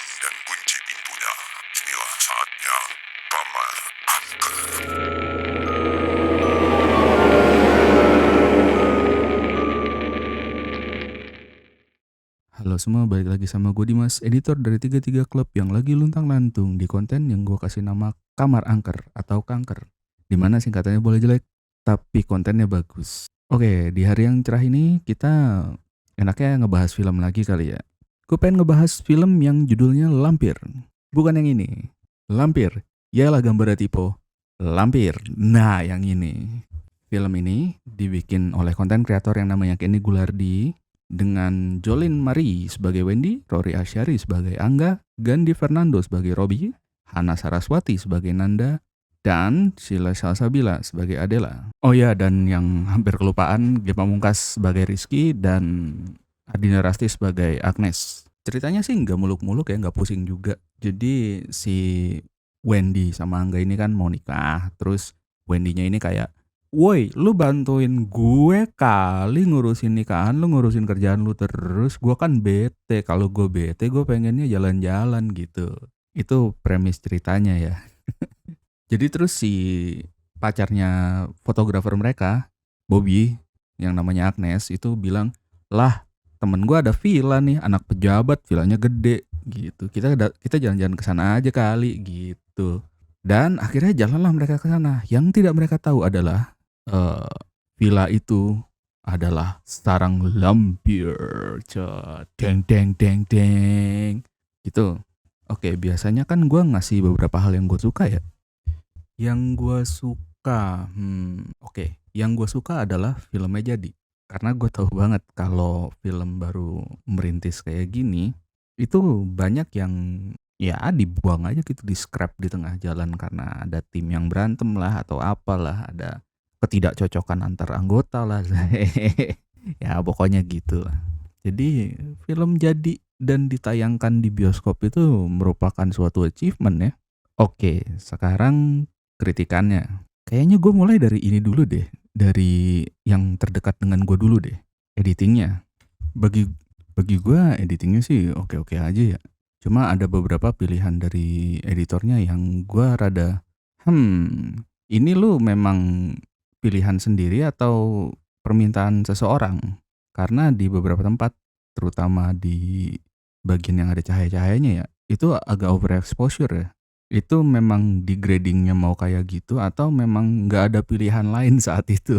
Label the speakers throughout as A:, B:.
A: dan kunci pintunya. Inilah saatnya kamar angker.
B: Halo semua, balik lagi sama gue Dimas, editor dari 33 Club yang lagi luntang-lantung di konten yang gue kasih nama Kamar Angker atau Kanker. Dimana singkatannya boleh jelek, tapi kontennya bagus. Oke, di hari yang cerah ini kita enaknya ngebahas film lagi kali ya. Gue pengen ngebahas film yang judulnya Lampir. Bukan yang ini. Lampir, yalah gambarnya tipo. Lampir, nah yang ini. Film ini dibikin oleh konten kreator yang namanya Kenny Gulardi dengan Jolin Marie sebagai Wendy, Rory Asyari sebagai Angga, Gandhi Fernando sebagai Robi, Hana Saraswati sebagai Nanda, dan Sheila Salsabila sebagai Adela. Oh ya, dan yang hampir kelupaan, Ge Pamungkas sebagai Rizky dan Ardina Rasti sebagai Agnes. Ceritanya sih nggak muluk-muluk ya, nggak pusing juga. Jadi si Wendy sama Angga ini kan mau nikah, terus Wendy-nya ini kayak, woi, lu bantuin gue kali ngurusin nikahan, lu ngurusin kerjaan lu terus. Gue kan bete, kalau gue bete gue pengennya jalan-jalan gitu. Itu premis ceritanya ya. Jadi terus si pacarnya fotografer mereka, Bobby, yang namanya Agnes, itu bilang, lah temen gue ada villa nih, anak pejabat, villanya gede gitu. Kita jalan-jalan ke sana aja kali gitu. Dan akhirnya jalanlah mereka ke sana. Yang tidak mereka tahu adalah eh, villa itu adalah sarang lampir. Deng deng deng deng. Gitu. Oke, biasanya kan gue ngasih beberapa hal yang gue suka ya. Yang gue suka, oke. Yang gue suka adalah filmnya jadi. Karena gue tahu banget kalau film baru merintis kayak gini, itu banyak yang ya dibuang aja gitu, di scrap di tengah jalan karena ada tim yang berantem lah atau apalah, ada ketidakcocokan antar anggota lah. Ya pokoknya gitu lah. Jadi film jadi dan ditayangkan di bioskop itu merupakan suatu achievement ya. Oke, sekarang kritikannya. Kayaknya gue mulai dari ini dulu deh. Dari yang terdekat dengan gue dulu deh. Editingnya. Bagi bagi gue editingnya sih oke-oke aja ya. Cuma ada beberapa pilihan dari editornya yang gue rada, ini lu memang pilihan sendiri atau permintaan seseorang? Karena di beberapa tempat, terutama di bagian yang ada cahaya-cahayanya ya, itu agak overexposure ya. Itu memang di gradingnya mau kayak gitu atau memang nggak ada pilihan lain saat itu?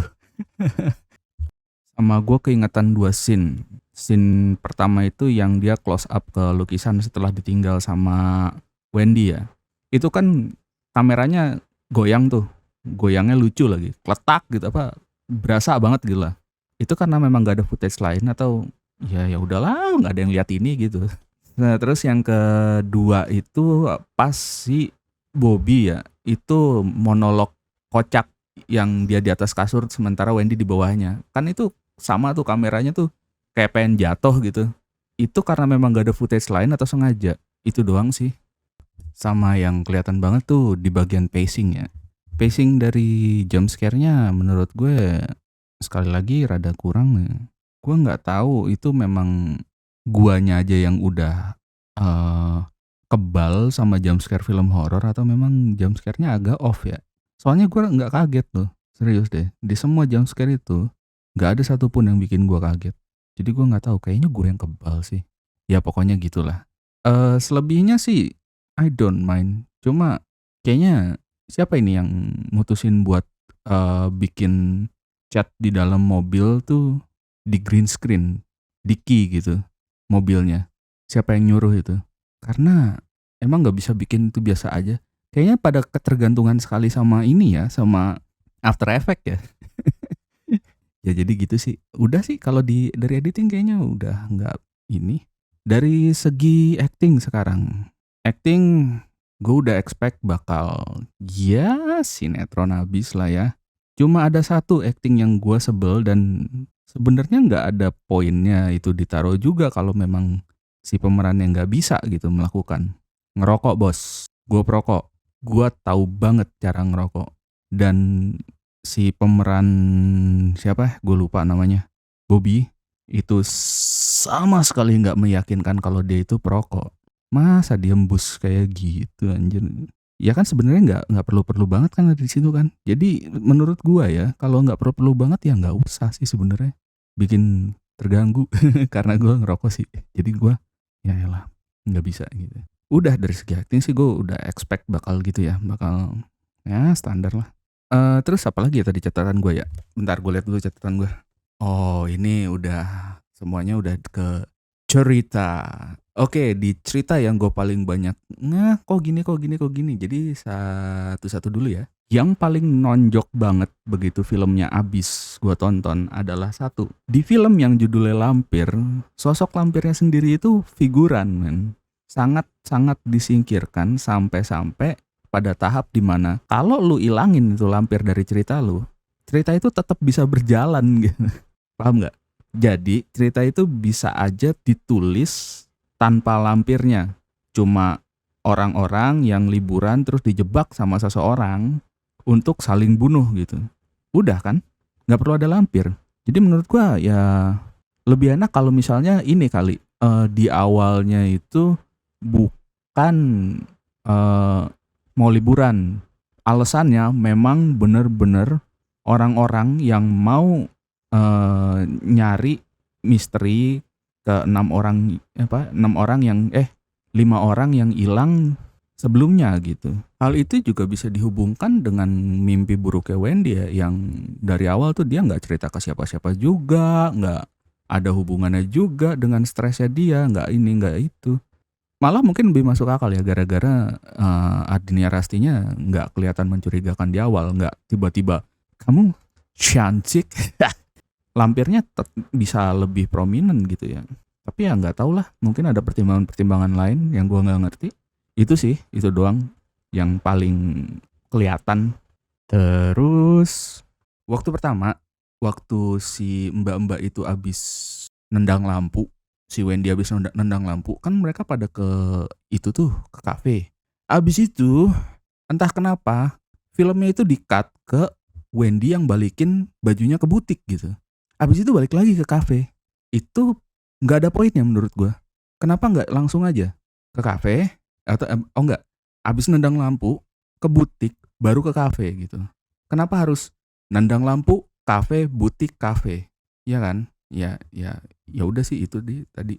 B: Sama gue keingetan dua scene. Scene pertama itu yang dia close up ke lukisan setelah ditinggal sama Wendy ya. Itu kan kameranya goyang tuh. Goyangnya lucu lagi. Kletak gitu apa. Berasa banget gila. Itu karena memang gak ada footage lain atau ya udahlah nggak ada yang lihat ini gitu. Nah terus yang kedua itu pas si Bobby ya. Itu monolog kocak yang dia di atas kasur sementara Wendy di bawahnya. Kan itu sama tuh kameranya tuh kayak pengen jatuh gitu. Itu karena memang gak ada footage lain atau sengaja? Itu doang sih. Sama yang kelihatan banget tuh di bagian pacing ya. Pacing dari jump scare-nya menurut gue sekali lagi rada kurang ya. Gue nggak tahu itu memang guanya aja yang udah eh, kebal sama jump scare film horor atau memang jump scare-nya agak off ya. Soalnya gue nggak kaget loh, serius deh. Di semua jump scare itu nggak ada satupun yang bikin gue kaget. Jadi gue nggak tahu, kayaknya gue yang kebal sih. Ya pokoknya gitulah. Selebihnya sih I don't mind. Cuma kayaknya siapa ini yang mutusin buat bikin chat di dalam mobil tuh di green screen, di key gitu mobilnya. Siapa yang nyuruh itu? Karena emang nggak bisa bikin itu biasa aja. Kayaknya pada ketergantungan sekali sama ini ya, sama After Effect ya. Ya jadi gitu sih. Udah sih kalau dari editing kayaknya udah nggak ini. Dari segi acting sekarang. Acting gue udah expect bakal ya sinetron habis lah ya. Cuma ada satu acting yang gue sebel dan sebenarnya nggak ada poinnya itu ditaruh juga kalau memang si pemeran yang nggak bisa gitu melakukan. Ngerokok bos. Gue perokok. Gue tahu banget cara ngerokok. Dan si pemeran siapa? Gue lupa namanya. Bobby itu sama sekali nggak meyakinkan kalau dia itu perokok. Masa diembus kayak gitu anjir. Ya kan sebenarnya nggak perlu-perlu banget kan ada di situ kan. Jadi menurut gua ya kalau nggak perlu-perlu banget ya nggak usah sih sebenarnya. Bikin terganggu karena gua ngerokok sih. Jadi gua ya elah nggak bisa gitu. Udah dari segi acting sih gua udah expect bakal gitu ya, bakal ya standar lah. Terus apa lagi ya tadi catatan gua ya? Bentar gue lihat dulu catatan gua. Oh ini udah semuanya udah ke cerita. Oke, di cerita yang gue paling banyak, nah kok gini kok gini kok gini. Jadi satu-satu dulu ya. Yang paling nonjok banget begitu filmnya abis gue tonton adalah satu. Di film yang judulnya Lampir, sosok lampirnya sendiri itu figuran men. Sangat-sangat disingkirkan sampai-sampai pada tahap dimana kalau lu ilangin itu lampir dari cerita lu, cerita itu tetap bisa berjalan gitu. Paham nggak? Jadi cerita itu bisa aja ditulis tanpa lampirnya. Cuma orang-orang yang liburan terus dijebak sama seseorang untuk saling bunuh gitu. Udah kan? Nggak perlu ada lampir. Jadi menurut gua ya lebih enak kalau misalnya ini kali di awalnya itu bukan mau liburan. Alasannya memang bener-bener orang-orang yang mau nyari misteri ke 5 orang yang hilang sebelumnya gitu. Hal itu juga bisa dihubungkan dengan mimpi buruknya Wendy ya, yang dari awal tuh dia nggak cerita ke siapa-siapa juga, nggak ada hubungannya juga dengan stresnya dia, nggak ini nggak itu. Malah mungkin lebih masuk akal ya gara-gara Adinia Rastinya nggak kelihatan mencurigakan di awal, nggak tiba-tiba kamu cantik. Lampirnya bisa lebih prominent gitu ya. Tapi ya nggak tahu lah, mungkin ada pertimbangan-pertimbangan lain yang gua nggak ngerti. Itu sih, itu doang yang paling kelihatan. Terus waktu si mbak-mbak itu abis nendang lampu, si Wendy abis nendang lampu, kan mereka pada ke itu tuh, ke kafe. Abis itu entah kenapa filmnya itu di-cut ke Wendy yang balikin bajunya ke butik gitu. Abis itu balik lagi ke kafe. Itu nggak ada poinnya menurut gue. Kenapa nggak langsung aja ke kafe atau enggak? Abis nendang lampu ke butik baru ke kafe gitu. Kenapa harus nendang lampu kafe butik kafe? Ya kan? Ya udah sih itu tadi.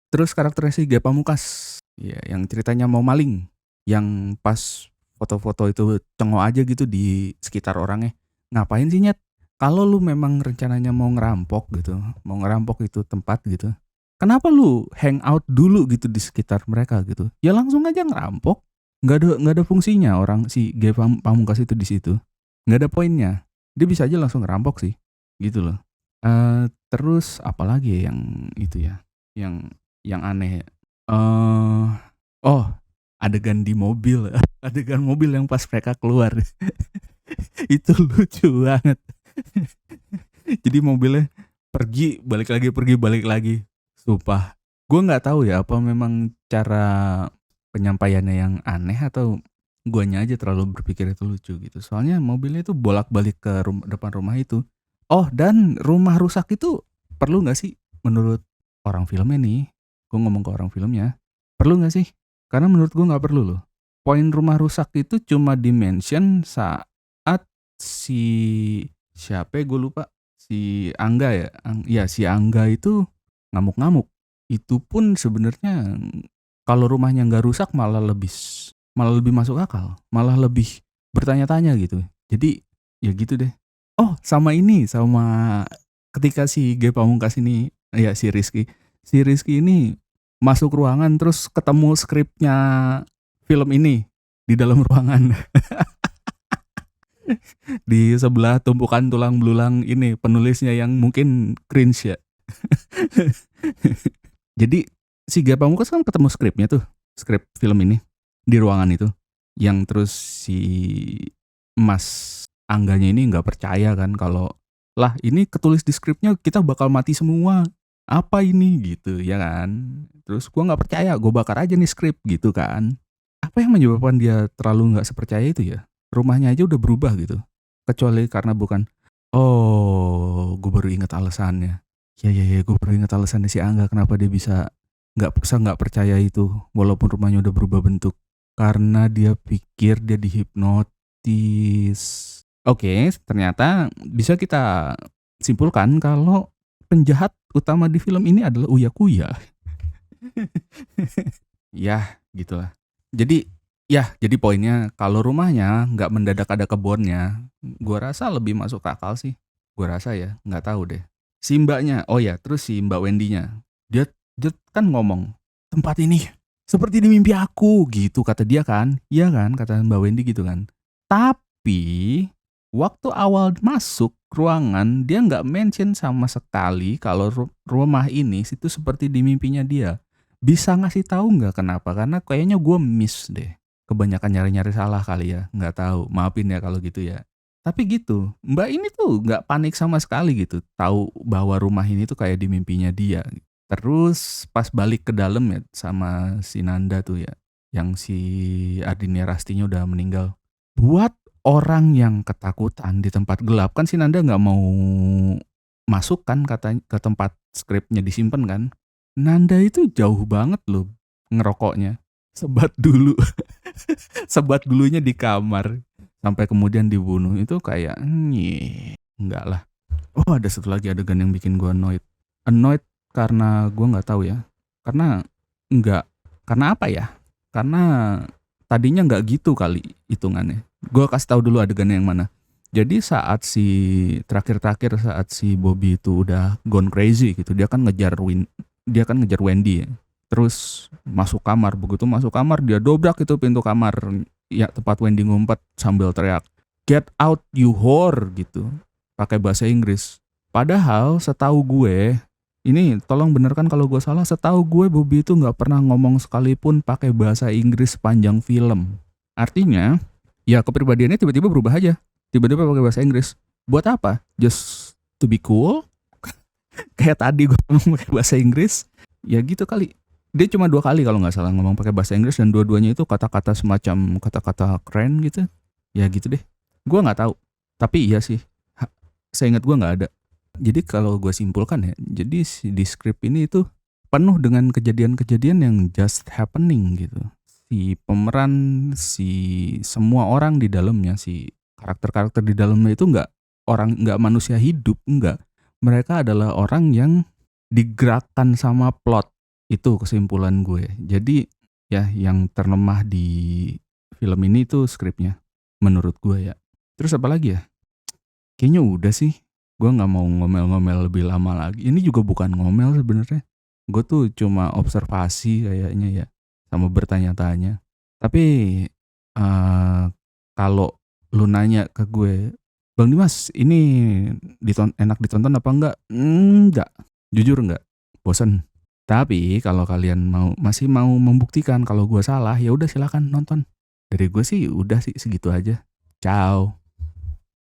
B: Terus karakternya si Ge Pamungkas, ya yang ceritanya mau maling, yang pas foto-foto itu cengok aja gitu di sekitar orangnya. Ngapain sih nyet? Kalau lu memang rencananya mau ngerampok gitu, mau ngerampok itu tempat gitu, kenapa lu hang out dulu gitu di sekitar mereka gitu? Ya langsung aja ngerampok. Nggak ada fungsinya orang si Ge Pamungkas itu di situ. Nggak ada poinnya. Dia bisa aja langsung ngerampok sih, gitu loh. Terus apalagi ya yang itu ya, yang aneh. Oh, adegan di mobil, adegan mobil yang pas mereka keluar. Itu lucu banget. Jadi mobilnya pergi balik lagi. Sumpah. Gue nggak tahu ya apa memang cara penyampaiannya yang aneh atau guanya aja terlalu berpikir itu lucu gitu. Soalnya mobilnya itu bolak-balik ke depan rumah itu. Oh, dan rumah rusak itu perlu nggak sih menurut orang filmnya nih? Gue ngomong ke orang filmnya. Perlu nggak sih? Karena menurut gue nggak perlu loh. Poin rumah rusak itu cuma dimention saat si siapa gue lupa, si Angga ya, si Angga itu ngamuk-ngamuk. Itu pun sebenarnya kalau rumahnya nggak rusak malah lebih masuk akal, malah lebih bertanya-tanya gitu. Jadi ya gitu deh. Oh sama ketika si Ge Pamungkas ini, ya si Rizky ini masuk ruangan terus ketemu skripnya film ini di dalam ruangan. Di sebelah tumpukan tulang belulang ini penulisnya yang mungkin cringe ya. Jadi si Ge Pamungkas kan ketemu skripnya tuh, skrip film ini di ruangan itu. Yang terus si Mas Angganya ini nggak percaya kan kalau lah ini ketulis di skripnya kita bakal mati semua. Apa ini gitu ya kan? Terus gua nggak percaya, gue bakar aja nih skrip gitu kan. Apa yang menyebabkan dia terlalu nggak sepercaya itu ya? Rumahnya aja udah berubah gitu. Kecuali karena bukan, oh gue baru ingat alasannya. Ya gue baru ingat alasannya si Angga kenapa dia bisa nggak percaya itu walaupun rumahnya udah berubah bentuk karena dia pikir dia dihipnotis. Oke, ternyata bisa kita simpulkan kalau penjahat utama di film ini adalah Uya Kuya. Ya, gitulah. Jadi poinnya kalau rumahnya nggak mendadak ada kebunnya, gua rasa lebih masuk akal sih. Gua rasa ya, nggak tahu deh. Si mbaknya, oh ya, terus si Mbak Wendy-nya, dia kan ngomong, tempat ini seperti di mimpi aku, gitu kata dia kan. Iya kan, kata Mbak Wendy gitu kan. Tapi waktu awal masuk ruangan, dia nggak mention sama sekali kalau rumah ini itu seperti di mimpinya dia. Bisa ngasih tahu nggak kenapa? Karena kayaknya gue miss deh. Kebanyakan nyari-nyari salah kali ya, nggak tahu. Maafin ya kalau gitu ya. Tapi gitu, Mbak ini tuh nggak panik sama sekali gitu. Tahu bahwa rumah ini tuh kayak di mimpinya dia. Terus pas balik ke dalam ya sama si Nanda tuh ya, yang si Ardinia Rastinya udah meninggal. Buat orang yang ketakutan di tempat gelap, kan si Nanda nggak mau masuk kan katanya ke tempat skripnya disimpan kan. Nanda itu jauh banget loh ngerokoknya. Sebat dulu. Sebat dulunya di kamar. Sampai kemudian dibunuh. Itu kayak, enggak lah. Oh, ada satu lagi adegan yang bikin gue annoyed. Annoyed karena gue nggak tahu ya. Karena enggak. Karena apa ya? Karena tadinya nggak gitu kali hitungannya. Gue kasih tahu dulu adegannya yang mana. Jadi saat terakhir saat si Bobby itu udah gone crazy gitu, dia kan ngejar Wendy ya. Terus masuk kamar, begitu masuk kamar dia dobrak itu pintu kamar ya tempat Wendy ngumpet sambil teriak, "Get out you whore," gitu. Pakai bahasa Inggris. Padahal setahu gue, ini tolong benerkan kalau gue salah, setahu gue Bobby itu nggak pernah ngomong sekalipun pakai bahasa Inggris sepanjang film. Artinya, ya kepribadiannya tiba-tiba berubah aja. Tiba-tiba pakai bahasa Inggris. Buat apa? Just to be cool? Kayak tadi gue ngomong pakai bahasa Inggris. Ya gitu kali. Dia cuma 2 kali kalau nggak salah ngomong pakai bahasa Inggris dan dua-duanya itu kata-kata semacam kata-kata keren gitu. Ya gitu deh. Gue nggak tahu. Tapi iya sih. Seingat gue nggak ada. Jadi kalau gue simpulkan ya, jadi di skrip ini itu penuh dengan kejadian-kejadian yang just happening gitu. Si pemeran, semua orang di dalamnya, si karakter-karakter di dalamnya itu nggak manusia hidup, nggak. Mereka adalah orang yang digerakkan sama plot. Itu kesimpulan gue. Jadi ya yang terlemah di film ini tuh skripnya menurut gue ya. Terus apa lagi ya? Kayaknya udah sih. Gue nggak mau ngomel-ngomel lebih lama lagi. Ini juga bukan ngomel sebenarnya. Gue tuh cuma observasi kayaknya ya, sama bertanya-tanya. Tapi kalau lu nanya ke gue, Bang Dimas, ini enak ditonton apa enggak? Enggak. Jujur enggak. Bosen. Tapi kalau kalian masih mau membuktikan kalau gue salah, ya udah silakan nonton. Dari gue sih udah sih segitu aja. Ciao.